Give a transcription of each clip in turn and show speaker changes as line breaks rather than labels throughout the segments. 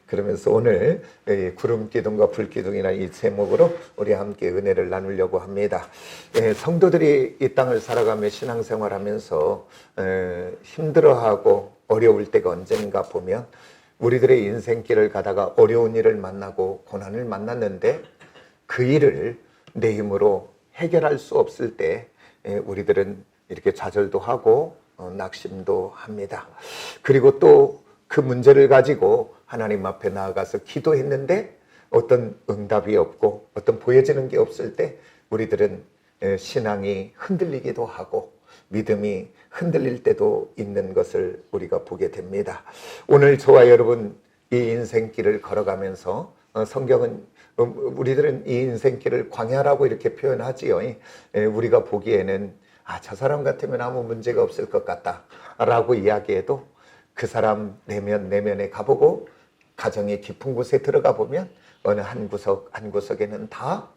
그러면서 오늘 구름 기둥과 불 기둥이라는 이 제목으로 우리 함께 은혜를 나누려고 합니다. 성도들이 이 땅을 살아가며 신앙생활하면서 힘들어하고 어려울 때가 언젠가 보면 우리들의 인생길을 가다가 어려운 일을 만나고 고난을 만났는데 그 일을 내 힘으로 해결할 수 없을 때 우리들은 이렇게 좌절도 하고 낙심도 합니다. 그리고 또 그 문제를 가지고 하나님 앞에 나아가서 기도했는데 어떤 응답이 없고 어떤 보여지는 게 없을 때 우리들은 신앙이 흔들리기도 하고 믿음이 흔들릴 때도 있는 것을 우리가 보게 됩니다. 오늘 저와 여러분 이 인생길을 걸어가면서 성경은 우리들은 이 인생길을 광야라고 이렇게 표현하지요. 우리가 보기에는 저 사람 같으면 아무 문제가 없을 것 같다 라고 이야기해도 그 사람 내면에 가보고 가정의 깊은 곳에 들어가 보면 어느 한 구석에는 다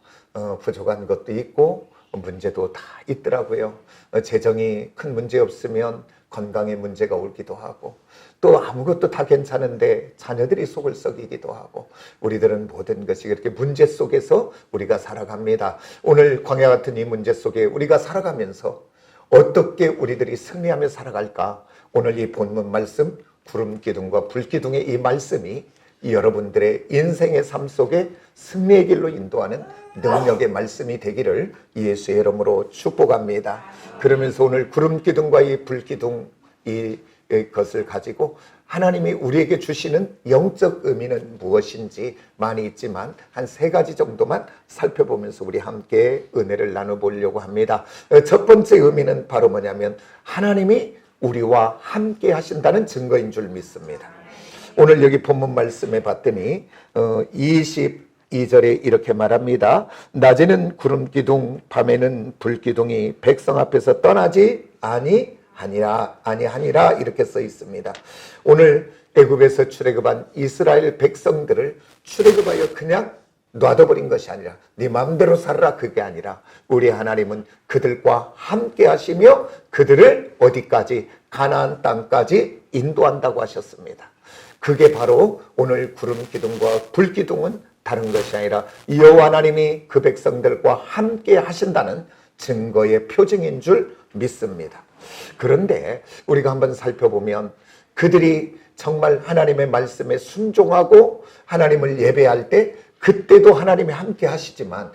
부족한 것도 있고 문제도 다 있더라고요. 재정이 큰 문제 없으면 건강에 문제가 오기도 하고 또 아무것도 다 괜찮은데 자녀들이 속을 썩이기도 하고 우리들은 모든 것이 그렇게 문제 속에서 우리가 살아갑니다. 오늘 광야 같은 이 문제 속에 우리가 살아가면서 어떻게 우리들이 승리하며 살아갈까? 오늘 이 본문 말씀 구름 기둥과 불 기둥의 이 말씀이 여러분들의 인생의 삶 속에 승리의 길로 인도하는 능력의 말씀이 되기를 예수의 이름으로 축복합니다. 그러면서 오늘 구름 기둥과 이 불 기둥 이것을 가지고 하나님이 우리에게 주시는 영적 의미는 무엇인지 많이 있지만 한 3가지 정도만 살펴보면서 우리 함께 은혜를 나눠보려고 합니다. 첫 번째 의미는 바로 뭐냐면 하나님이 우리와 함께 하신다는 증거인 줄 믿습니다. 오늘 여기 본문 말씀에 봤더니 22절에 이렇게 말합니다. 낮에는 구름 기둥 밤에는 불 기둥이 백성 앞에서 떠나지 아니하니라 이렇게 써 있습니다. 오늘 애굽에서 출애굽한 이스라엘 백성들을 출애굽하여 그냥 놔둬버린 것이 아니라 네 마음대로 살아라 그게 아니라 우리 하나님은 그들과 함께 하시며 그들을 어디까지? 가나안 땅까지 인도한다고 하셨습니다. 그게 바로 오늘 구름 기둥과 불 기둥은 다른 것이 아니라 여호와 하나님이 그 백성들과 함께 하신다는 증거의 표징인 줄 믿습니다. 그런데 우리가 한번 살펴보면 그들이 정말 하나님의 말씀에 순종하고 하나님을 예배할 때 그때도 하나님이 함께 하시지만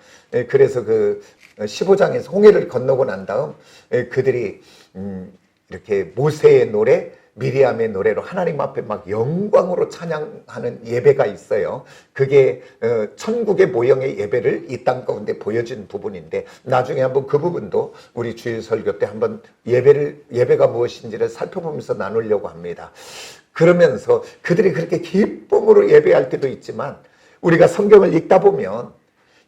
그래서 그 15장에서 홍해를 건너고 난 다음 그들이 이렇게 모세의 노래 미리암의 노래로 하나님 앞에 막 영광으로 찬양하는 예배가 있어요. 그게 천국의 모형의 예배를 이 땅 가운데 보여준 부분인데 나중에 한번 그 부분도 우리 주일 설교 때 한번 예배가 무엇인지를 살펴보면서 나누려고 합니다. 그러면서 그들이 그렇게 기쁨으로 예배할 때도 있지만 우리가 성경을 읽다 보면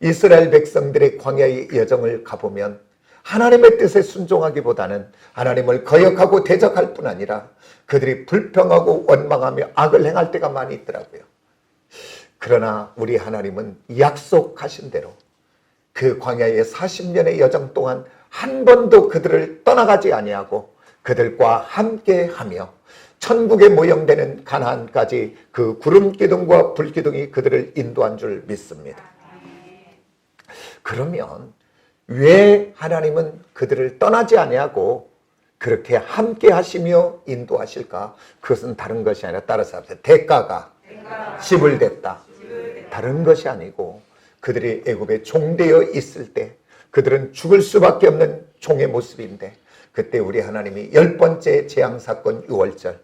이스라엘 백성들의 광야의 여정을 가보면 하나님의 뜻에 순종하기보다는 하나님을 거역하고 대적할 뿐 아니라 그들이 불평하고 원망하며 악을 행할 때가 많이 있더라고요. 그러나 우리 하나님은 약속하신 대로 그 광야의 40년의 여정 동안 한 번도 그들을 떠나가지 아니하고 그들과 함께하며 천국에 모형되는 가나안까지 그 구름 기둥과 불 기둥이 그들을 인도한 줄 믿습니다. 그러면 왜 하나님은 그들을 떠나지 아니하고 그렇게 함께 하시며 인도하실까? 그것은 다른 것이 아니라 따라서 합시다. 대가가 지불됐다. 다른 것이 아니고 그들이 애굽에 종되어 있을 때 그들은 죽을 수밖에 없는 종의 모습인데 그때 우리 하나님이 10번째 재앙사건 6월절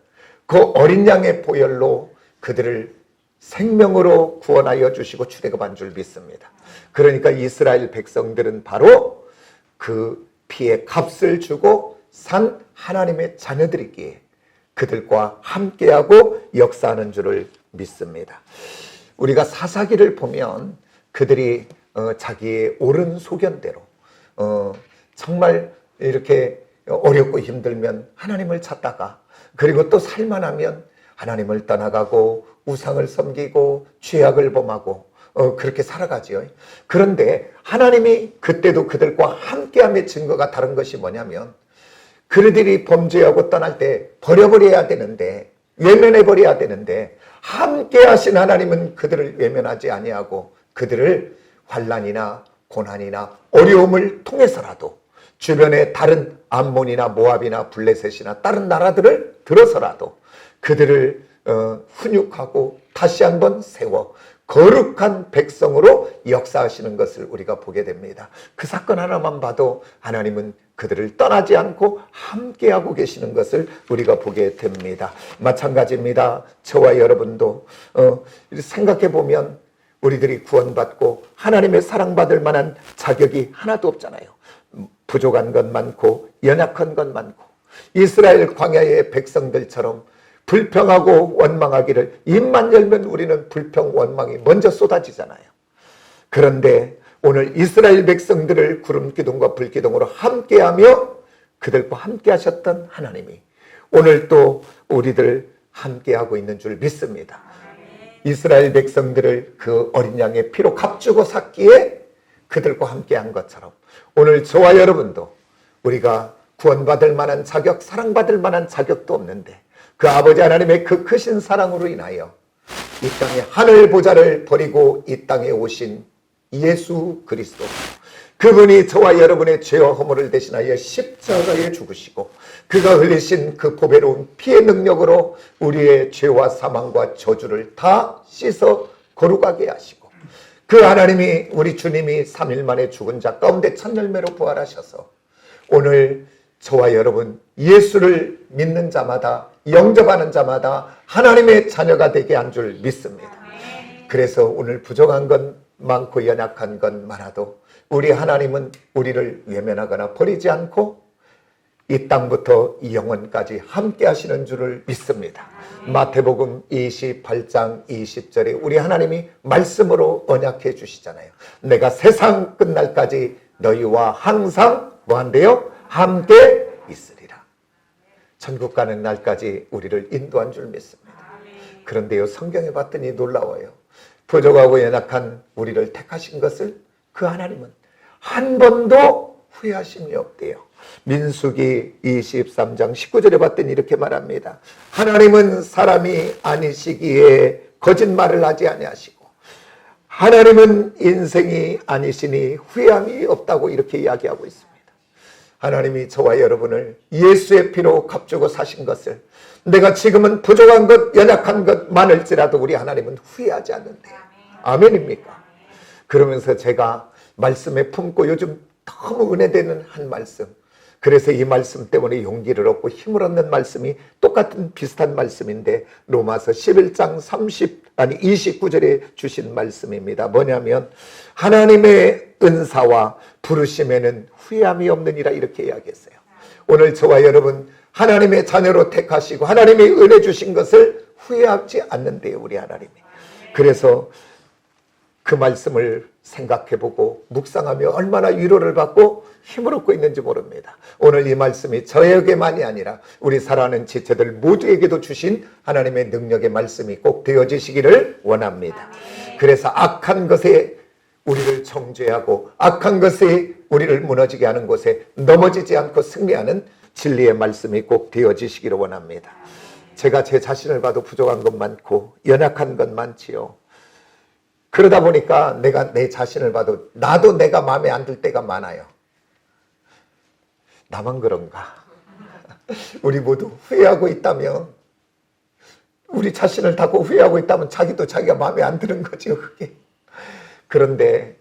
그 어린 양의 보혈로 그들을 생명으로 구원하여 주시고 출애굽한 줄 믿습니다. 그러니까 이스라엘 백성들은 바로 그 피의 값을 주고 산 하나님의 자녀들이기에 그들과 함께하고 역사하는 줄을 믿습니다. 우리가 사사기를 보면 그들이 자기의 옳은 소견대로 정말 이렇게 어렵고 힘들면 하나님을 찾다가 그리고 또 살만하면 하나님을 떠나가고 우상을 섬기고 죄악을 범하고 그렇게 살아가지요. 그런데 하나님이 그때도 그들과 함께함의 증거가 다른 것이 뭐냐면 그들이 범죄하고 떠날 때 버려버려야 되는데 외면해버려야 되는데 함께 하신 하나님은 그들을 외면하지 아니하고 그들을 환난이나 고난이나 어려움을 통해서라도 주변의 다른 암몬이나 모압이나 블레셋이나 다른 나라들을 들어서라도 그들을 훈육하고 다시 한번 세워 거룩한 백성으로 역사하시는 것을 우리가 보게 됩니다. 그 사건 하나만 봐도 하나님은 그들을 떠나지 않고 함께하고 계시는 것을 우리가 보게 됩니다. 마찬가지입니다. 저와 여러분도 생각해 보면 우리들이 구원받고 하나님의 사랑받을 만한 자격이 하나도 없잖아요. 부족한 것 많고 연약한 것 많고 이스라엘 광야의 백성들처럼 불평하고 원망하기를 입만 열면 우리는 불평 원망이 먼저 쏟아지잖아요. 그런데 오늘 이스라엘 백성들을 구름 기둥과 불 기둥으로 함께하며 그들과 함께 하셨던 하나님이 오늘 또 우리들 함께하고 있는 줄 믿습니다. 이스라엘 백성들을 그 어린 양의 피로 값주고 샀기에 그들과 함께한 것처럼 오늘 저와 여러분도 우리가 구원받을 만한 자격, 사랑받을 만한 자격도 없는데 그 아버지 하나님의 그 크신 사랑으로 인하여 이 땅에 하늘 보좌를 버리고 이 땅에 오신 예수 그리스도, 그분이 저와 여러분의 죄와 허물을 대신하여 십자가에 죽으시고 그가 흘리신 그 보배로운 피의 능력으로 우리의 죄와 사망과 저주를 다 씻어 거룩하게 하시고 그 하나님이 우리 주님이 3일 만에 죽은 자 가운데 첫 열매로 부활하셔서 오늘 저와 여러분 예수를 믿는 자마다 영접하는 자마다 하나님의 자녀가 되게 한 줄 믿습니다. 그래서 오늘 부족한 건 많고 연약한 건 많아도 우리 하나님은 우리를 외면하거나 버리지 않고 이 땅부터 이 영원까지 함께 하시는 줄을 믿습니다. 마태복음 28장 20절에 우리 하나님이 말씀으로 언약해 주시잖아요. 내가 세상 끝날까지 너희와 항상 뭐한대요? 함께 있으리라. 천국 가는 날까지 우리를 인도한 줄 믿습니다. 그런데요, 성경에 봤더니 놀라워요. 부족하고 연약한 우리를 택하신 것을 그 하나님은 한 번도 후회하심이 없대요. 민수기 23장 19절에 봤더니 이렇게 말합니다. 하나님은 사람이 아니시기에 거짓말을 하지 아니하시고 하나님은 인생이 아니시니 후회함이 없다고 이렇게 이야기하고 있습니다. 하나님이 저와 여러분을 예수의 피로 값주고 사신 것을 내가 지금은 부족한 것, 연약한 것 많을지라도 우리 하나님은 후회하지 않는데요. 아멘입니까? 그러면서 제가 말씀에 품고 요즘 너무 은혜되는 한 말씀, 그래서 이 말씀 때문에 용기를 얻고 힘을 얻는 말씀이 똑같은 비슷한 말씀인데 로마서 11장 29절에 주신 말씀입니다. 뭐냐면 하나님의 은사와 부르심에는 후회함이 없느니라 이렇게 이야기했어요. 오늘 저와 여러분 하나님의 자녀로 택하시고 하나님이 은혜 주신 것을 후회하지 않는데요, 우리 하나님이. 그래서 그 말씀을 생각해보고 묵상하며 얼마나 위로를 받고 힘을 얻고 있는지 모릅니다. 오늘 이 말씀이 저에게만이 아니라 우리 사랑하는 지체들 모두에게도 주신 하나님의 능력의 말씀이 꼭 되어지시기를 원합니다. 그래서 악한 것에 우리를 정죄하고 악한 것이 우리를 무너지게 하는 곳에 넘어지지 않고 승리하는 진리의 말씀이 꼭 되어지시기를 원합니다. 제가 제 자신을 봐도 부족한 것 많고 연약한 것 많지요. 그러다 보니까 내가 내 자신을 봐도 나도 내가 마음에 안 들 때가 많아요. 나만 그런가? 우리 모두 후회하고 있다면, 우리 자신을 닫고 후회하고 있다면 자기도 자기가 마음에 안 드는 거죠, 그게. 그런데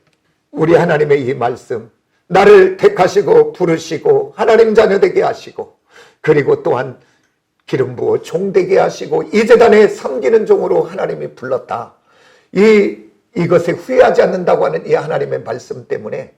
우리 하나님의 이 말씀, 나를 택하시고 부르시고 하나님 자녀 되게 하시고 그리고 또한 기름 부어 종 되게 하시고 이 제단에 섬기는 종으로 하나님이 불렀다. 이것에 후회하지 않는다고 하는 이 하나님의 말씀 때문에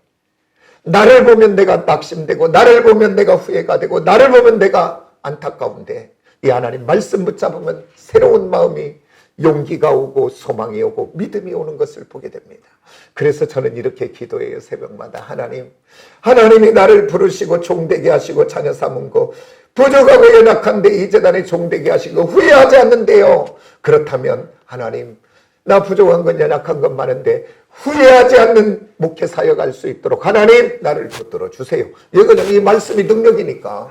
나를 보면 내가 낙심되고 나를 보면 내가 후회가 되고 나를 보면 내가 안타까운데 이 하나님 말씀 붙잡으면 새로운 마음이 용기가 오고 소망이 오고 믿음이 오는 것을 보게 됩니다. 그래서 저는 이렇게 기도해요. 새벽마다 하나님이 나를 부르시고 종되게 하시고 자녀 삼은 거 부족하고 연약한데 이 재단에 종되게 하시고 후회하지 않는데요. 그렇다면 하나님 나 부족한 건 연약한 건 많은데 후회하지 않는 목회 사역할 수 있도록 하나님 나를 붙들어 주세요. 이거는 이 말씀이 능력이니까.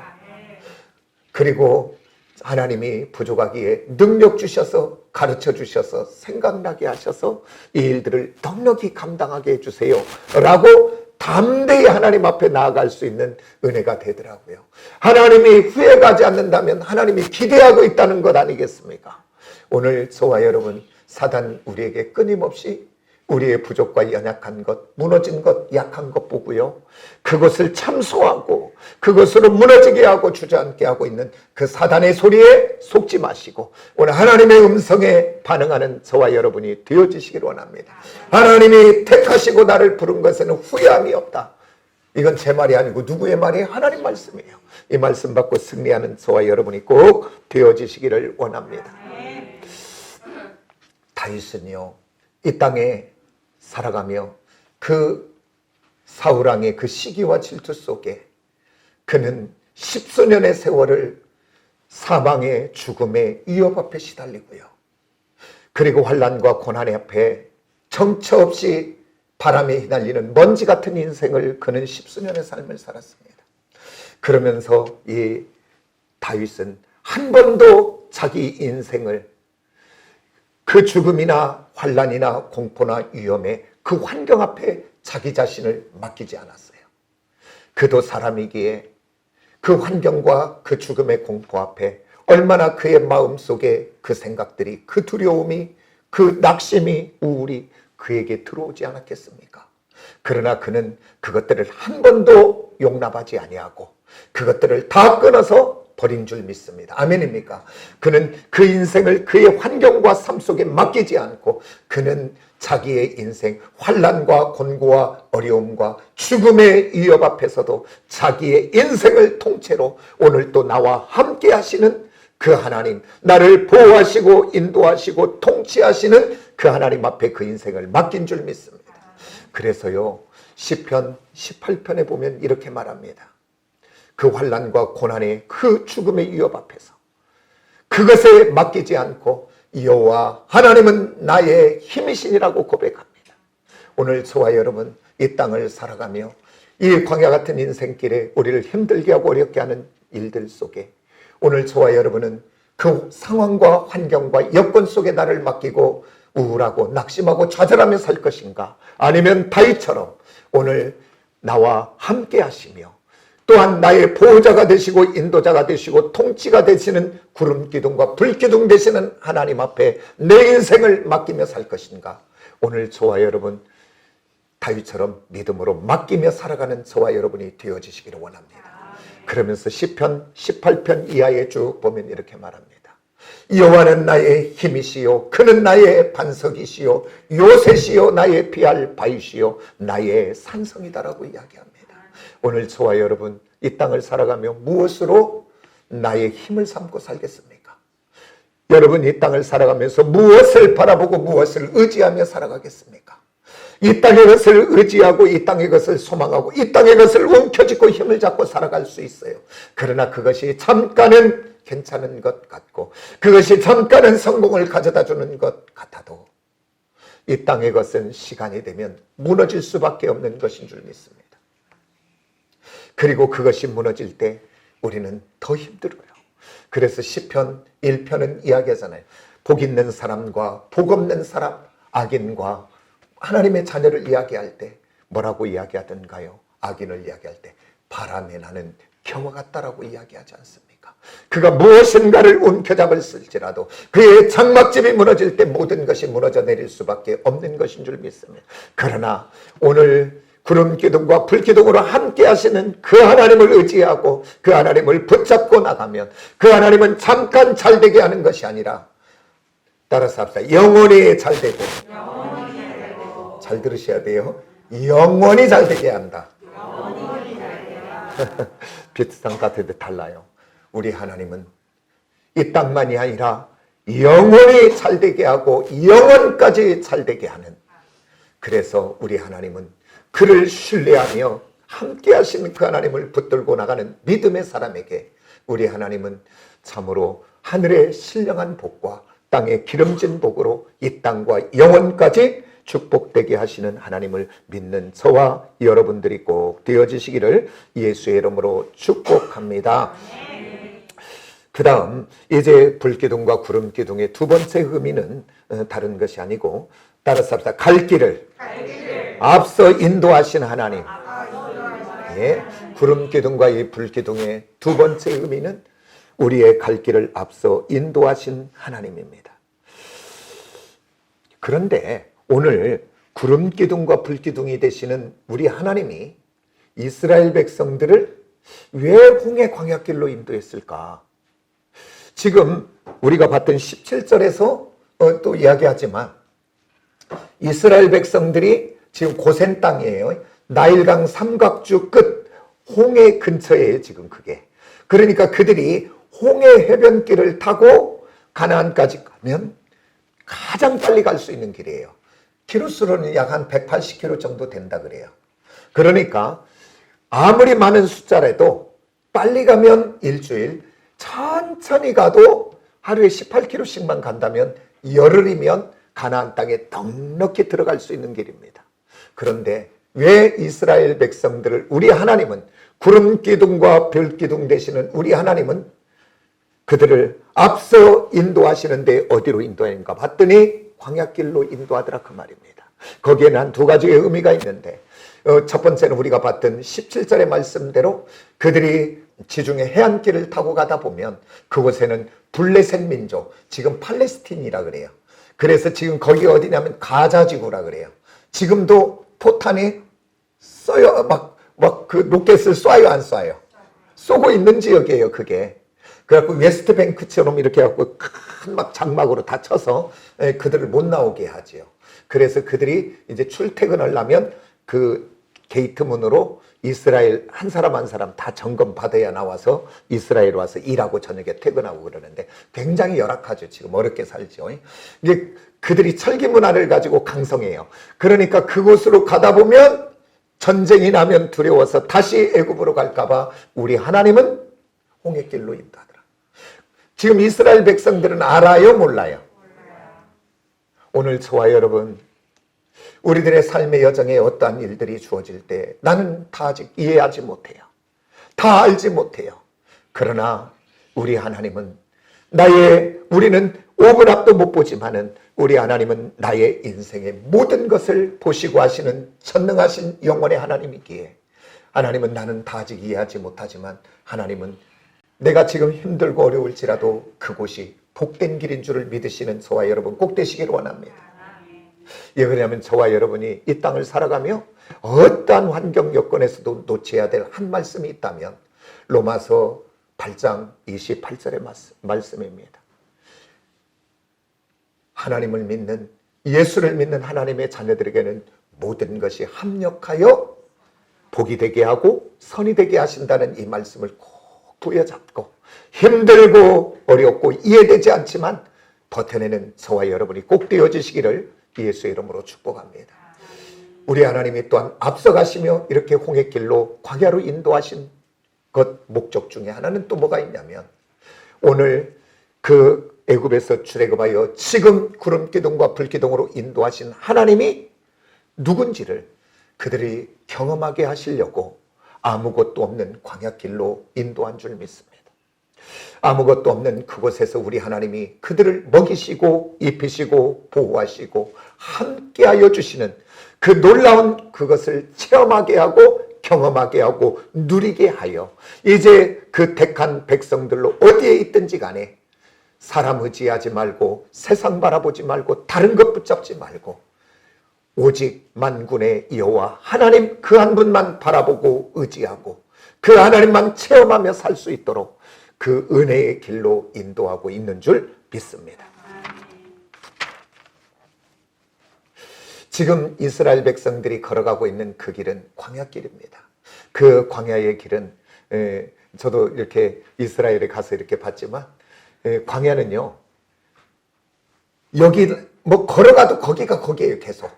그리고 하나님이 부족하기에 능력 주셔서 가르쳐 주셔서 생각나게 하셔서 이 일들을 넉넉히 감당하게 해주세요 라고 담대히 하나님 앞에 나아갈 수 있는 은혜가 되더라고요. 하나님이 후회가지 않는다면 하나님이 기대하고 있다는 것 아니겠습니까? 오늘 저와 여러분, 사단 우리에게 끊임없이 우리의 부족과 연약한 것, 무너진 것, 약한 것 보고요, 그것을 참소하고 그것으로 무너지게 하고 주저앉게 하고 있는 그 사단의 소리에 속지 마시고 오늘 하나님의 음성에 반응하는 저와 여러분이 되어지시길 원합니다. 하나님이 택하시고 나를 부른 것에는 후회함이 없다. 이건 제 말이 아니고 누구의 말이에요? 하나님 말씀이에요. 이 말씀 받고 승리하는 저와 여러분이 꼭 되어지시기를 원합니다. 다윗은요, 이 땅에 살아가며 그 사울왕의 그 시기와 질투 속에 그는 십수년의 세월을 사망의 죽음의 위협 앞에 시달리고요, 그리고 환난과 고난 앞에 정처 없이 바람에 휘날리는 먼지 같은 인생을 그는 십수년의 삶을 살았습니다. 그러면서 이 다윗은 한 번도 자기 인생을 그 죽음이나 환난이나 공포나 위험에 그 환경 앞에 자기 자신을 맡기지 않았어요. 그도 사람이기에 그 환경과 그 죽음의 공포 앞에 얼마나 그의 마음속에 그 생각들이, 그 두려움이, 그 낙심이, 우울이 그에게 들어오지 않았겠습니까? 그러나 그는 그것들을 한 번도 용납하지 아니하고 그것들을 다 끊어서 버린 줄 믿습니다. 아멘입니까? 그는 그 인생을 그의 환경과 삶 속에 맡기지 않고 그는 자기의 인생, 환난과 곤고와 어려움과 죽음의 위협 앞에서도 자기의 인생을 통째로 오늘 또 나와 함께 하시는 그 하나님, 나를 보호하시고 인도하시고 통치하시는 그 하나님 앞에 그 인생을 맡긴 줄 믿습니다. 그래서요, 시편 18편에 보면 이렇게 말합니다. 그 환난과 고난의 그 죽음의 위협 앞에서 그것에 맡기지 않고 여호와 하나님은 나의 힘이시니라고 고백합니다. 오늘 저와 여러분, 이 땅을 살아가며 이 광야 같은 인생길에 우리를 힘들게 하고 어렵게 하는 일들 속에 오늘 저와 여러분은 그 상황과 환경과 여건 속에 나를 맡기고 우울하고 낙심하고 좌절하며 살 것인가, 아니면 다윗처럼 오늘 나와 함께 하시며 또한 나의 보호자가 되시고 인도자가 되시고 통치가 되시는 구름기둥과 불기둥 되시는 하나님 앞에 내 인생을 맡기며 살 것인가. 오늘 저와 여러분 다윗처럼 믿음으로 맡기며 살아가는 저와 여러분이 되어지시기를 원합니다. 그러면서 시편 18편 이하에 쭉 보면 이렇게 말합니다. 여호와는 나의 힘이시요 그는 나의 반석이시요 요새시요 나의 피할 바위시요 나의 산성이다라고 이야기합니다. 오늘 저와 여러분 이 땅을 살아가며 무엇으로 나의 힘을 삼고 살겠습니까? 여러분 이 땅을 살아가면서 무엇을 바라보고 무엇을 의지하며 살아가겠습니까? 이 땅의 것을 의지하고 이 땅의 것을 소망하고 이 땅의 것을 움켜쥐고 힘을 잡고 살아갈 수 있어요. 그러나 그것이 잠깐은 괜찮은 것 같고 그것이 잠깐은 성공을 가져다 주는 것 같아도 이 땅의 것은 시간이 되면 무너질 수밖에 없는 것인 줄 믿습니다. 그리고 그것이 무너질 때 우리는 더 힘들어요. 그래서 시편 1편은 이야기하잖아요. 복 있는 사람과 복 없는 사람, 악인과 하나님의 자녀를 이야기할 때 뭐라고 이야기하던가요? 악인을 이야기할 때 바람에 나는 겨와 같다라고 이야기하지 않습니까? 그가 무엇인가를 움켜잡을지라도 그의 장막집이 무너질 때 모든 것이 무너져 내릴 수밖에 없는 것인 줄 믿습니다. 그러나 오늘 구름기둥과 불기둥으로 함께 하시는 그 하나님을 의지하고 그 하나님을 붙잡고 나가면 그 하나님은 잠깐 잘되게 하는 것이 아니라, 따라서 합시다. 영원히 잘되고, 잘 들으셔야 돼요. 영원히 잘되게 한다. 비트상 같은데 달라요. 우리 하나님은 이 땅만이 아니라 영원히 잘되게 하고 영원까지 잘되게 하는, 그래서 우리 하나님은 그를 신뢰하며 함께 하시는 그 하나님을 붙들고 나가는 믿음의 사람에게 우리 하나님은 참으로 하늘의 신령한 복과 땅의 기름진 복으로 이 땅과 영원까지 축복되게 하시는 하나님을 믿는 저와 여러분들이 꼭 되어지시기를 예수의 이름으로 축복합니다. 그 다음 이제 불기둥과 구름기둥의 두 번째 의미는 다른 것이 아니고 따라서 합시다. 갈 길을 앞서 인도하신 하나님. 예, 구름기둥과 이 불기둥의 두 번째 의미는 우리의 갈 길을 앞서 인도하신 하나님입니다. 그런데 오늘 구름기둥과 불기둥이 되시는 우리 하나님이 이스라엘 백성들을 왜 홍해 광야길로 인도했을까? 지금 우리가 봤던 17절에서 또 이야기하지만 이스라엘 백성들이 지금 고센 땅이에요. 나일강 삼각주 끝 홍해 근처에 지금 그게. 그러니까 그들이 홍해 해변길을 타고 가나안까지 가면 가장 빨리 갈 수 있는 길이에요. 키로수로는 약 한 180km 정도 된다 그래요. 그러니까 아무리 많은 숫자라도 빨리 가면 일주일, 천천히 가도 하루에 18km씩만 간다면 열흘이면 가나안 땅에 넉넉히 들어갈 수 있는 길입니다. 그런데 왜 이스라엘 백성들을 우리 하나님은 구름기둥과 별기둥 되시는 우리 하나님은 그들을 앞서 인도하시는데 어디로 인도하는가 봤더니 광야길로 인도하더라 그 말입니다. 거기에는 한 두 가지의 의미가 있는데 첫 번째는 우리가 봤던 17절의 말씀대로 그들이 지중해 해안길을 타고 가다 보면 그곳에는 블레셋 민족, 지금 팔레스틴이라 그래요. 그래서 지금 거기 어디냐면 가자지구라 그래요. 지금도 포탄이 쏘여 막 그 로켓을 쏴요 안 쏴요? 쏘고 있는 지역이에요 그게. 그래갖고 웨스트뱅크처럼 이렇게 해갖고 큰 막 장막으로 다 쳐서 그들을 못 나오게 하지요. 그래서 그들이 이제 출퇴근을 하면 그 게이트 문으로 이스라엘 한 사람 한 사람 다 점검 받아야 나와서 이스라엘 와서 일하고 저녁에 퇴근하고 그러는데 굉장히 열악하죠. 지금 어렵게 살죠. 이게 그들이 철기 문화를 가지고 강성해요. 그러니까 그곳으로 가다 보면 전쟁이 나면 두려워서 다시 애굽으로 갈까봐 우리 하나님은 홍해길로 인도하더라. 지금 이스라엘 백성들은 알아요, 몰라요? 오늘 저와 여러분, 우리들의 삶의 여정에 어떠한 일들이 주어질 때 나는 다 아직 이해하지 못해요. 다 알지 못해요. 그러나 우리 하나님은 우리는 5분 앞도 못 보지만은 우리 하나님은 나의 인생의 모든 것을 보시고 하시는 전능하신 영원의 하나님이기에 하나님은 나는 다 아직 이해하지 못하지만 하나님은 내가 지금 힘들고 어려울지라도 그곳이 복된 길인 줄을 믿으시는 저와 여러분 꼭 되시기를 원합니다. 예, 왜냐하면 저와 여러분이 이 땅을 살아가며 어떠한 환경 여건에서도 놓쳐야 될 한 말씀이 있다면 로마서 8장 28절의 말씀입니다. 하나님을 믿는, 예수를 믿는 하나님의 자녀들에게는 모든 것이 합력하여 복이 되게 하고 선이 되게 하신다는 이 말씀을 꼭 부여잡고 힘들고 어렵고 이해되지 않지만 버텨내는 저와 여러분이 꼭 되어주시기를 예수의 이름으로 축복합니다. 우리 하나님이 또한 앞서가시며 이렇게 홍해길로 광야로 인도하신 것 목적 중에 하나는 또 뭐가 있냐면 오늘 그 애굽에서 출애굽하여 지금 구름기둥과 불기둥으로 인도하신 하나님이 누군지를 그들이 경험하게 하시려고 아무것도 없는 광야길로 인도한 줄 믿습니다. 아무것도 없는 그곳에서 우리 하나님이 그들을 먹이시고 입히시고 보호하시고 함께하여 주시는 그 놀라운 그것을 체험하게 하고 경험하게 하고 누리게 하여 이제 그 택한 백성들로 어디에 있든지 간에 사람 의지하지 말고 세상 바라보지 말고 다른 것 붙잡지 말고 오직 만군의 여호와 하나님 그 한 분만 바라보고 의지하고 그 하나님만 체험하며 살 수 있도록 그 은혜의 길로 인도하고 있는 줄 믿습니다. 지금 이스라엘 백성들이 걸어가고 있는 그 길은 광야길입니다. 그 광야의 길은 저도 이렇게 이스라엘에 가서 이렇게 봤지만 광야는요 여기 뭐 걸어가도 거기가 거기에요. 계속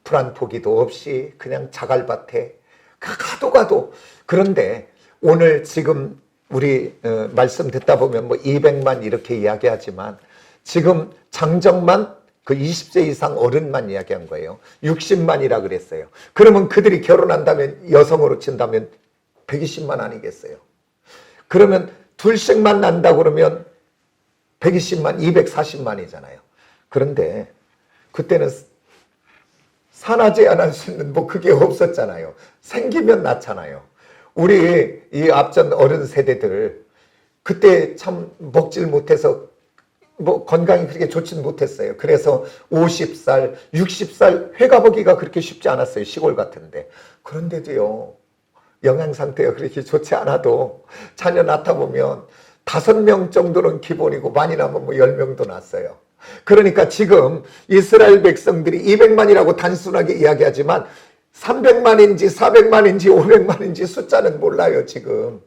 풀 한 포기도 없이 그냥 자갈밭에 가도 그런데 오늘 지금 우리 말씀 듣다 보면 뭐 200만 이렇게 이야기하지만 지금 장정만 그 20세 이상 어른만 이야기한 거예요. 60만이라 그랬어요. 그러면 그들이 결혼한다면 여성으로 친다면 120만 아니겠어요? 그러면 둘씩만 난다 그러면 120만, 240만이잖아요. 그런데 그때는 산하 제한할 수 있는 뭐 그게 없었잖아요. 생기면 낳잖아요. 우리 이 앞전 어른 세대들 그때 참 먹질 못해서 뭐 건강이 그렇게 좋지는 못했어요. 그래서 50살, 60살 회가 보기가 그렇게 쉽지 않았어요. 시골 같은데. 그런데도요, 영양 상태가 그렇게 좋지 않아도 자녀 낳다 보면 5명 정도는 기본이고 많이 나면 뭐 10명도 낳았어요. 그러니까 지금 이스라엘 백성들이 200만이라고 단순하게 이야기하지만 300만인지 400만인지 500만인지 숫자는 몰라요, 지금.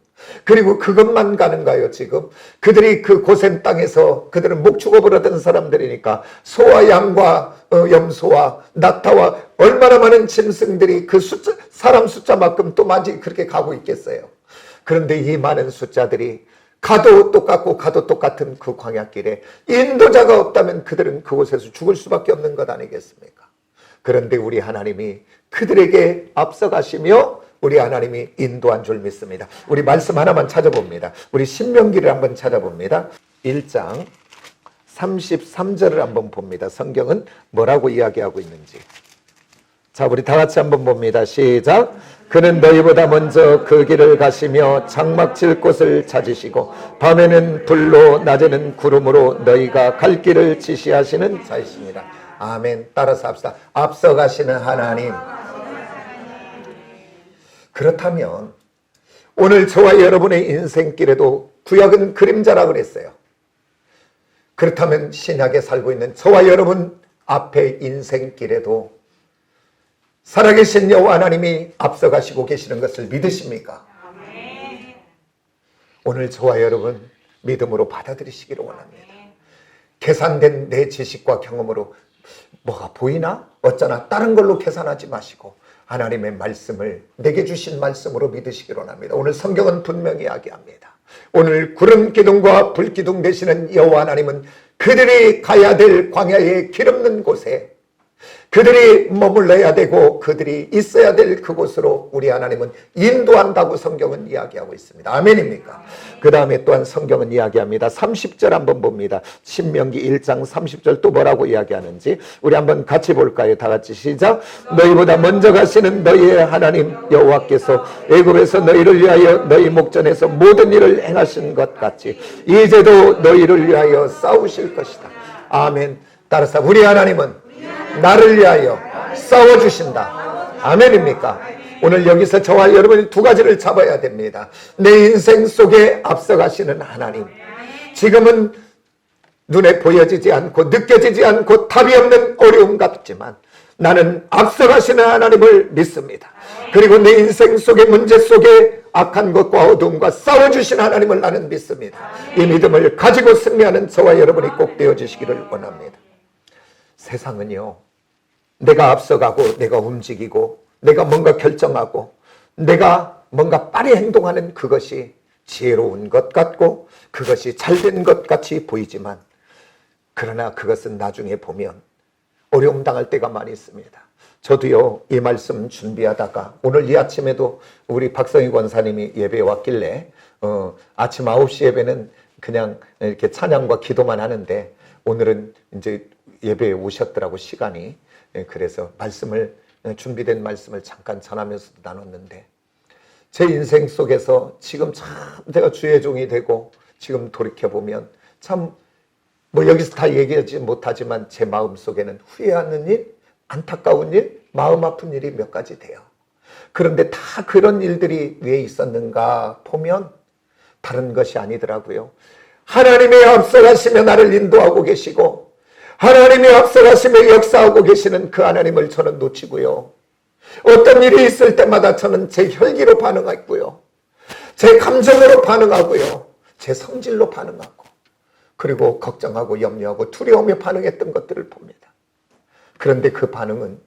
그리고 그것만 가는가요, 지금? 그들이 그 고센 땅에서 그들은 목축업을 하던 사람들이니까 소와 양과 염소와 낙타와 얼마나 많은 짐승들이 그 숫자, 사람 숫자만큼 또 많이 그렇게 가고 있겠어요. 그런데 이 많은 숫자들이 가도 똑같고 가도 똑같은 그 광야길에 인도자가 없다면 그들은 그곳에서 죽을 수밖에 없는 것 아니겠습니까? 그런데 우리 하나님이 그들에게 앞서가시며 우리 하나님이 인도한 줄 믿습니다. 우리 말씀 하나만 찾아봅니다. 우리 신명기를 한번 찾아봅니다. 1장 33절을 한번 봅니다. 성경은 뭐라고 이야기하고 있는지. 자, 우리 다 같이 한번 봅니다. 시작. 그는 너희보다 먼저 그 길을 가시며 장막칠 곳을 찾으시고 밤에는 불로 낮에는 구름으로 너희가 갈 길을 지시하시는 자이십니다. 아멘. 따라서 합시다. 앞서가시는 하나님. 그렇다면 오늘 저와 여러분의 인생길에도 구약은 그림자라 그랬어요. 그렇다면 신약에 살고 있는 저와 여러분 앞에 인생길에도 살아계신 여호와 하나님이 앞서가시고 계시는 것을 믿으십니까? 오늘 저와 여러분 믿음으로 받아들이시기를 원합니다. 계산된 내 지식과 경험으로 뭐가 보이나? 어쩌나? 다른 걸로 계산하지 마시고 하나님의 말씀을 내게 주신 말씀으로 믿으시기를 원합니다. 오늘 성경은 분명히 이야기합니다. 오늘 구름 기둥과 불 기둥 되시는 여호와 하나님은 그들이 가야 될 광야의 길 없는 곳에 그들이 머물러야 되고 그들이 있어야 될 그곳으로 우리 하나님은 인도한다고 성경은 이야기하고 있습니다. 아멘입니까? 그 다음에 또한 성경은 이야기합니다. 30절 한번 봅니다. 신명기 1장 30절 또 뭐라고 이야기하는지 우리 한번 같이 볼까요? 다 같이 시작. 너희보다 먼저 가시는 너희의 하나님 여호와께서 애굽에서 너희를 위하여 너희 목전에서 모든 일을 행하신 것 같이 이제도 너희를 위하여 싸우실 것이다. 아멘. 따라서 우리 하나님은 나를 위하여 싸워주신다. 아멘입니까? 오늘 여기서 저와 여러분이 두 가지를 잡아야 됩니다. 내 인생 속에 앞서가시는 하나님. 지금은 눈에 보여지지 않고 느껴지지 않고 답이 없는 어려움 같지만 나는 앞서가시는 하나님을 믿습니다. 그리고 내 인생 속의 문제 속에 악한 것과 어두움과 싸워주신 하나님을 나는 믿습니다. 이 믿음을 가지고 승리하는 저와 여러분이 꼭 되어주시기를 원합니다. 세상은요, 내가 앞서가고 내가 움직이고 내가 뭔가 결정하고 내가 뭔가 빨리 행동하는 그것이 지혜로운 것 같고 그것이 잘된 것 같이 보이지만 그러나 그것은 나중에 보면 어려움 당할 때가 많이 있습니다. 저도요, 이 말씀 준비하다가 오늘 이 아침에도 우리 박성희 권사님이 예배에 왔길래 아침 9시 예배는 그냥 이렇게 찬양과 기도만 하는데 오늘은 이제 예배에 오셨더라고, 시간이. 그래서 준비된 말씀을 잠깐 전하면서도 나눴는데 제 인생 속에서 지금 참 제가 주의 종이 되고 지금 돌이켜보면 참 뭐 여기서 다 얘기하지 못하지만 제 마음 속에는 후회하는 일, 안타까운 일, 마음 아픈 일이 몇 가지 돼요. 그런데 다 그런 일들이 왜 있었는가 보면 다른 것이 아니더라고요. 하나님의 앞서가시며 나를 인도하고 계시고 하나님이 앞서가시며 역사하고 계시는 그 하나님을 저는 놓치고요. 어떤 일이 있을 때마다 저는 제 혈기로 반응했고요. 제 감정으로 반응하고요. 제 성질로 반응하고 그리고 걱정하고 염려하고 두려움에 반응했던 것들을 봅니다. 그런데 그 반응은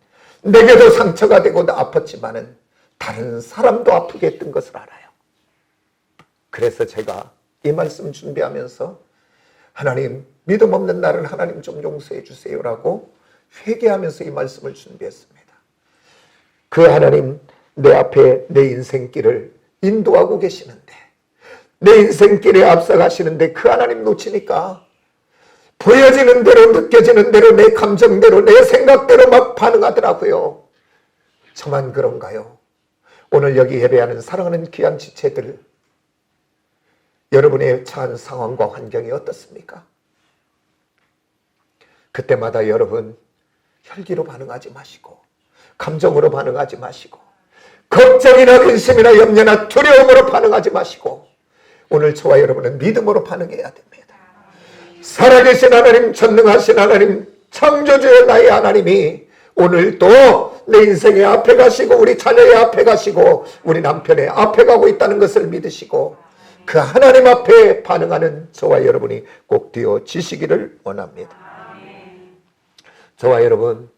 내게도 상처가 되고 아팠지만은 다른 사람도 아프게 했던 것을 알아요. 그래서 제가 이 말씀 준비하면서 하나님, 믿음 없는 나를 하나님 좀 용서해 주세요라고 회개하면서 이 말씀을 준비했습니다. 그 하나님, 내 앞에 내 인생길을 인도하고 계시는데 내 인생길에 앞서가시는데 그 하나님 놓치니까 보여지는 대로, 느껴지는 대로, 내 감정대로, 내 생각대로 막 반응하더라고요. 저만 그런가요? 오늘 여기 예배하는 사랑하는 귀한 지체들, 여러분의 처한 상황과 환경이 어떻습니까? 그때마다 여러분 혈기로 반응하지 마시고, 감정으로 반응하지 마시고, 걱정이나 근심이나 염려나 두려움으로 반응하지 마시고, 오늘 저와 여러분은 믿음으로 반응해야 됩니다. 살아계신 하나님, 전능하신 하나님, 창조주의 나의 하나님이 오늘도 내 인생의 앞에 가시고, 우리 자녀의 앞에 가시고, 우리 남편의 앞에 가고 있다는 것을 믿으시고, 그 하나님 앞에 반응하는 저와 여러분이 꼭 되어지시기를 원합니다. 저와 여러분,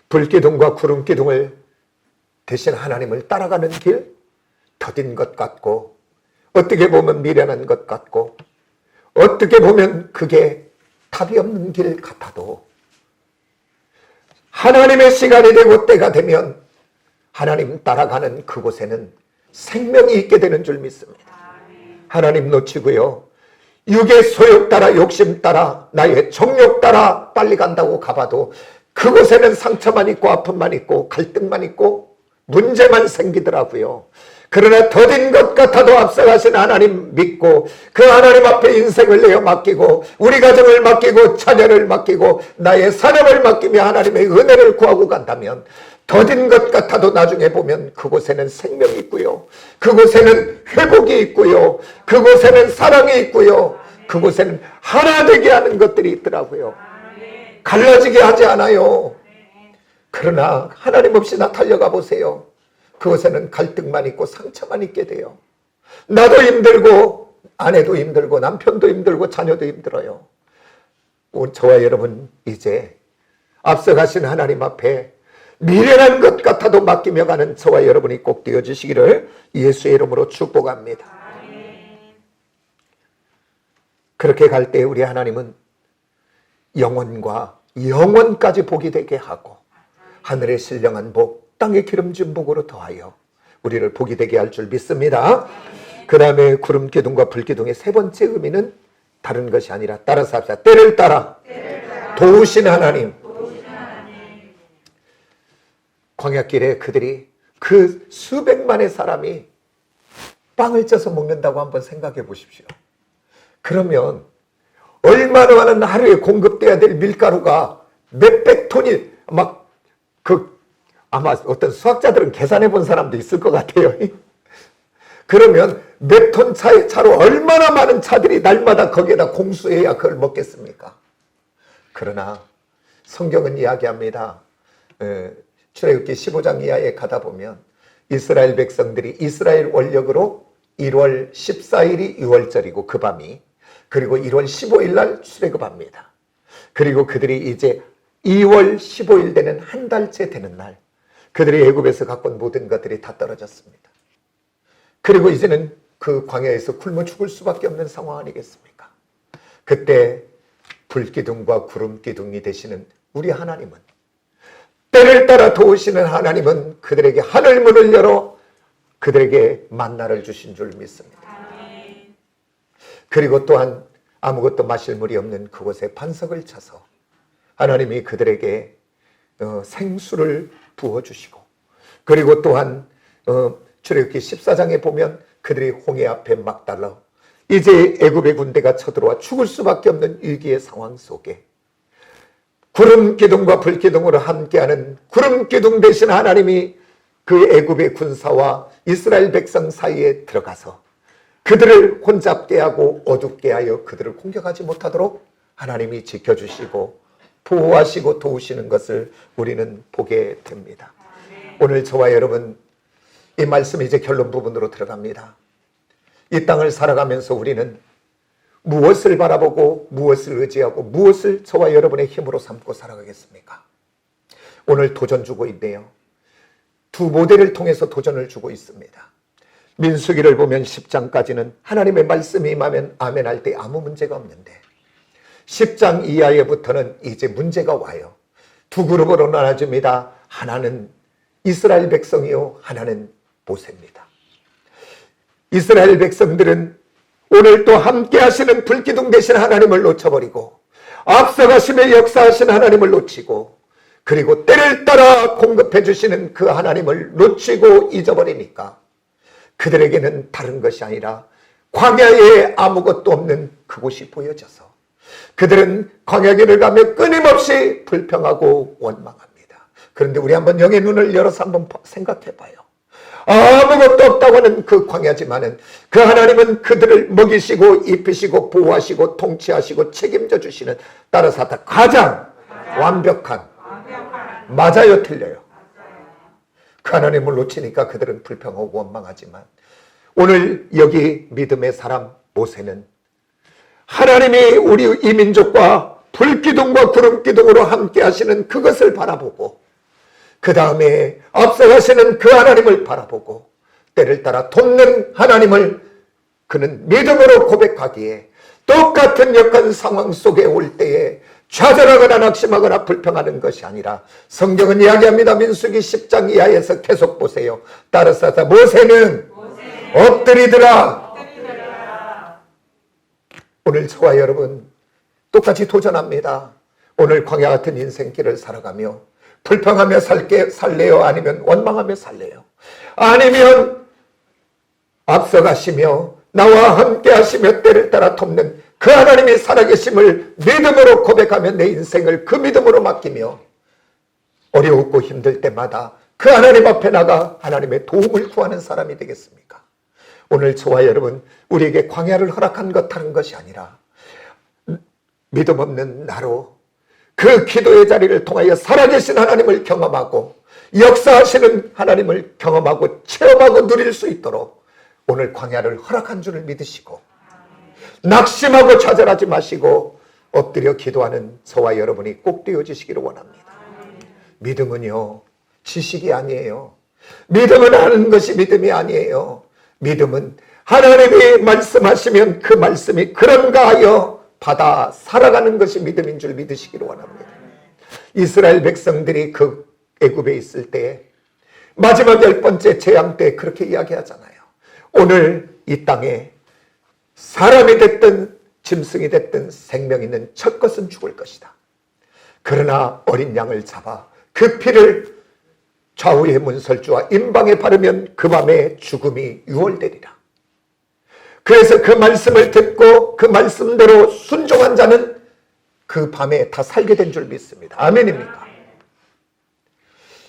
불기둥과 구름기둥을 대신 하나님을 따라가는 길, 더딘 것 같고, 어떻게 보면 미련한 것 같고, 어떻게 보면 그게 답이 없는 길 같아도 하나님의 시간이 되고 때가 되면 하나님 따라가는 그곳에는 생명이 있게 되는 줄 믿습니다. 하나님 놓치고요, 육의 소욕 따라, 욕심 따라, 나의 정욕 따라 빨리 간다고 가봐도 그곳에는 상처만 있고 아픔만 있고 갈등만 있고 문제만 생기더라고요. 그러나 더딘 것 같아도 앞서가신 하나님 믿고 그 하나님 앞에 인생을 내어 맡기고 우리 가정을 맡기고 자녀를 맡기고 나의 산업을 맡기며 하나님의 은혜를 구하고 간다면 더딘 것 같아도 나중에 보면 그곳에는 생명이 있고요, 그곳에는 회복이 있고요, 그곳에는 사랑이 있고요, 그곳에는 하나 되게 하는 것들이 있더라고요. 갈라지게 하지 않아요. 그러나 하나님 없이 나 달려가 보세요. 그곳에는 갈등만 있고 상처만 있게 돼요. 나도 힘들고 아내도 힘들고 남편도 힘들고 자녀도 힘들어요. 저와 여러분 이제 앞서가신 하나님 앞에 미련한 것 같아도 맡기며 가는 저와 여러분이 꼭 되어주시기를 예수의 이름으로 축복합니다. 그렇게 갈 때 우리 하나님은 영혼과 영원까지 복이 되게 하고 하늘의 신령한 복, 땅의 기름진 복으로 더하여 우리를 복이 되게 할 줄 믿습니다. 그 다음에 구름기둥과 불기둥의 세 번째 의미는 다른 것이 아니라 따라서 합시다. 때를 따라 도우신 하나님. 광야길에 그들이 그 수백만의 사람이 빵을 쪄서 먹는다고 한번 생각해 보십시오. 그러면 얼마나 많은 하루에 공급돼야 될 밀가루가 몇백 톤이 아마 어떤 수학자들은 계산해 본 사람도 있을 것 같아요. 그러면 몇 톤 차로 얼마나 많은 차들이 날마다 거기에다 공수해야 그걸 먹겠습니까? 그러나 성경은 이야기합니다. 출애굽기 15장 이하에 가다 보면 이스라엘 백성들이 이스라엘 원력으로 1월 14일이 유월절이고 그 밤이, 그리고 1월 15일 날 출애굽합니다. 그리고 그들이 이제 2월 15일 되는 한 달째 되는 날 그들이 애굽에서 갖고 온 모든 것들이 다 떨어졌습니다. 그리고 이제는 그 광야에서 굶어 죽을 수밖에 없는 상황 아니겠습니까? 그때 불기둥과 구름기둥이 되시는 우리 하나님은, 때를 따라 도우시는 하나님은 그들에게 하늘문을 열어 그들에게 만나를 주신 줄 믿습니다. 그리고 또한 아무것도 마실 물이 없는 그곳에 반석을 쳐서 하나님이 그들에게 생수를 부어주시고, 그리고 또한 출애굽기 14장에 보면 그들이 홍해 앞에 막 달라 이제 애굽의 군대가 쳐들어와 죽을 수밖에 없는 위기의 상황 속에 구름기둥과 불기둥으로 함께하는 구름기둥 대신 하나님이 그 애굽의 군사와 이스라엘 백성 사이에 들어가서 그들을 혼잡게 하고 어둡게 하여 그들을 공격하지 못하도록 하나님이 지켜주시고 보호하시고 도우시는 것을 우리는 보게 됩니다. 오늘 저와 여러분 이 말씀이 이제 결론 부분으로 들어갑니다. 이 땅을 살아가면서 우리는 무엇을 바라보고 무엇을 의지하고 무엇을 저와 여러분의 힘으로 삼고 살아가겠습니까? 오늘 도전 주고 있네요. 두 모델을 통해서 도전을 주고 있습니다. 민수기를 보면 10장까지는 하나님의 말씀이 임하면 아멘 할 때 아무 문제가 없는데 10장 이하에부터는 이제 문제가 와요. 두 그룹으로 나눠집니다. 하나는 이스라엘 백성이요, 하나는 모세입니다. 이스라엘 백성들은 오늘 또 함께 하시는 불기둥 되신 하나님을 놓쳐버리고 앞서가시며 역사하신 하나님을 놓치고 그리고 때를 따라 공급해 주시는 그 하나님을 놓치고 잊어버리니까 그들에게는 다른 것이 아니라 광야에 아무것도 없는 그곳이 보여져서 그들은 광야길을 가며 끊임없이 불평하고 원망합니다. 그런데 우리 한번 영의 눈을 열어서 한번 생각해 봐요. 아무것도 없다고 하는 그 광야지만은 그 하나님은 그들을 먹이시고 입히시고 보호하시고 통치하시고 책임져 주시는, 따라서 가장 완벽한, 맞아요 틀려요? 그 하나님을 놓치니까 그들은 불평하고 원망하지만 오늘 여기 믿음의 사람 모세는 하나님이 우리 이 민족과 불기둥과 구름기둥으로 함께 하시는 그것을 바라보고 그 다음에 앞서가시는 그 하나님을 바라보고 때를 따라 돕는 하나님을 그는 믿음으로 고백하기에 똑같은 역한 상황 속에 올 때에 좌절하거나 낙심하거나 불평하는 것이 아니라 성경은 이야기합니다. 민수기 10장 이하에서 계속 보세요. 따라서 모세는 엎드리더라. 오늘 저와 여러분 똑같이 도전합니다. 오늘 광야 같은 인생길을 살아가며 불평하며 살래요? 아니면 원망하며 살래요? 아니면 앞서가시며 나와 함께 하시며 때를 따라 돕는 그 하나님이 살아계심을 믿음으로 고백하며 내 인생을 그 믿음으로 맡기며 어려웠고 힘들 때마다 그 하나님 앞에 나가 하나님의 도움을 구하는 사람이 되겠습니까? 오늘 저와 여러분, 우리에게 광야를 허락한 것 다른 것이 아니라 믿음 없는 나로 그 기도의 자리를 통하여 살아계신 하나님을 경험하고 역사하시는 하나님을 경험하고 체험하고 누릴 수 있도록 오늘 광야를 허락한 줄을 믿으시고 낙심하고 좌절하지 마시고 엎드려 기도하는 저와 여러분이 꼭 되어주시기를 원합니다. 믿음은요, 지식이 아니에요. 믿음은 아는 것이 믿음이 아니에요. 믿음은 하나님이 말씀하시면 그 말씀이 그런가 하여 받아 살아가는 것이 믿음인 줄 믿으시기를 원합니다. 이스라엘 백성들이 그 애굽에 있을 때 마지막 10번째 재앙 때 그렇게 이야기하잖아요. 오늘 이 땅에 사람이 됐든 짐승이 됐든 생명 있는 첫 것은 죽을 것이다. 그러나 어린 양을 잡아 그 피를 좌우의 문설주와 임방에 바르면 그 밤에 죽음이 유월되리라. 그래서 그 말씀을 듣고 그 말씀대로 순종한 자는 그 밤에 다 살게 된 줄 믿습니다. 아멘입니까?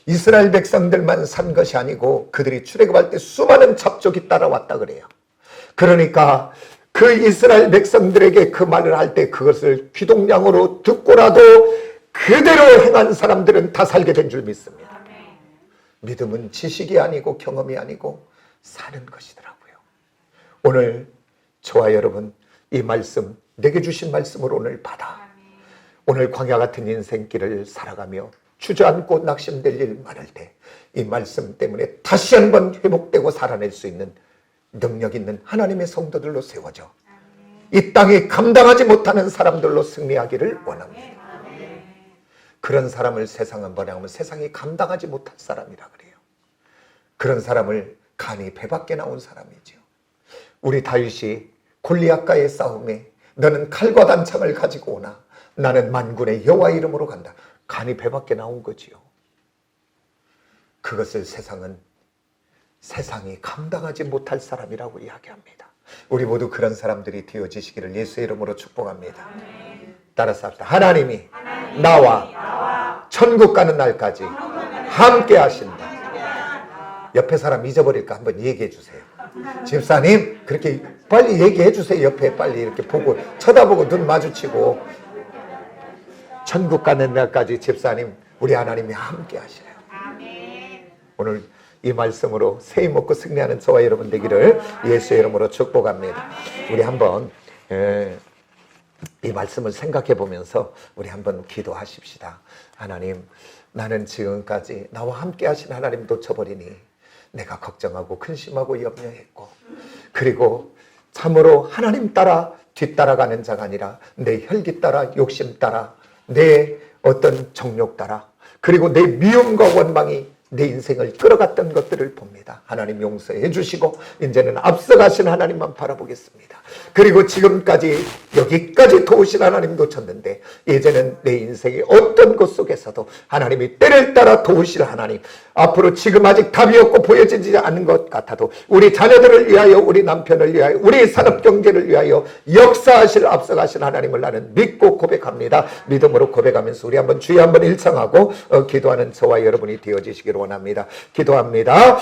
이스라엘 백성들만 산 것이 아니고 그들이 출애굽할 때 수많은 잡족이 따라왔다 그래요. 그러니까 그 이스라엘 백성들에게 그 말을 할 때 그것을 귀동냥으로 듣고라도 그대로 행한 사람들은 다 살게 된 줄 믿습니다. 믿음은 지식이 아니고 경험이 아니고 사는 것이더라고요. 오늘 저와 여러분 이 말씀, 내게 주신 말씀을 오늘 받아 오늘 광야 같은 인생길을 살아가며 주저앉고 낙심될 일 많을 때 이 말씀 때문에 다시 한번 회복되고 살아낼 수 있는 능력 있는 하나님의 성도들로 세워져 이 땅에 감당하지 못하는 사람들로 승리하기를 원합니다. 그런 사람을 세상은 뭐냐면 세상이 감당하지 못할 사람이라 그래요. 그런 사람을 간이 배 밖에 나온 사람이죠. 우리 다윗이 골리앗과의 싸움에 너는 칼과 단창을 가지고 오나 나는 만군의 여호와 이름으로 간다. 간이 배 밖에 나온 거지요. 그것을 세상이 감당하지 못할 사람이라고 이야기합니다. 우리 모두 그런 사람들이 되어지시기를 예수의 이름으로 축복합니다. 따라서 합시다. 하나님이 나와 천국 가는 날까지 함께 하신다. 옆에 사람 잊어버릴까 한번 얘기해 주세요. 집사님 그렇게 빨리 얘기해 주세요. 옆에 빨리 이렇게 보고 쳐다보고 눈 마주치고 천국 가는 날까지 집사님 우리 하나님이 함께 하시래요. 오늘 이 말씀으로 새해 먹고 승리하는 저와 여러분 되기를 예수의 이름으로 축복합니다. 우리 한번 이 말씀을 생각해 보면서 우리 한번 기도하십시다. 하나님, 나는 지금까지 나와 함께 하신 하나님 놓쳐버리니 내가 걱정하고 근심하고 염려했고 그리고 참으로 하나님 따라 뒤따라가는 자가 아니라 내 혈기 따라 욕심 따라 내 어떤 정욕 따라 그리고 내 미움과 원망이 내 인생을 끌어갔던 것들을 봅니다. 하나님 용서해 주시고 이제는 앞서가신 하나님만 바라보겠습니다. 그리고 지금까지 여기까지 도우신 하나님 놓쳤는데 이제는 내 인생의 어떤 것 속에서도 하나님이 때를 따라 도우실 하나님, 앞으로 지금 아직 답이 없고 보여지지 않는 것 같아도 우리 자녀들을 위하여, 우리 남편을 위하여, 우리 산업경제를 위하여 역사하실 앞서가신 하나님을 나는 믿고 고백합니다. 믿음으로 고백하면서 우리 한번 주여 한번 일청하고 기도하는 저와 여러분이 되어지시기를 원합니다. 기도합니다.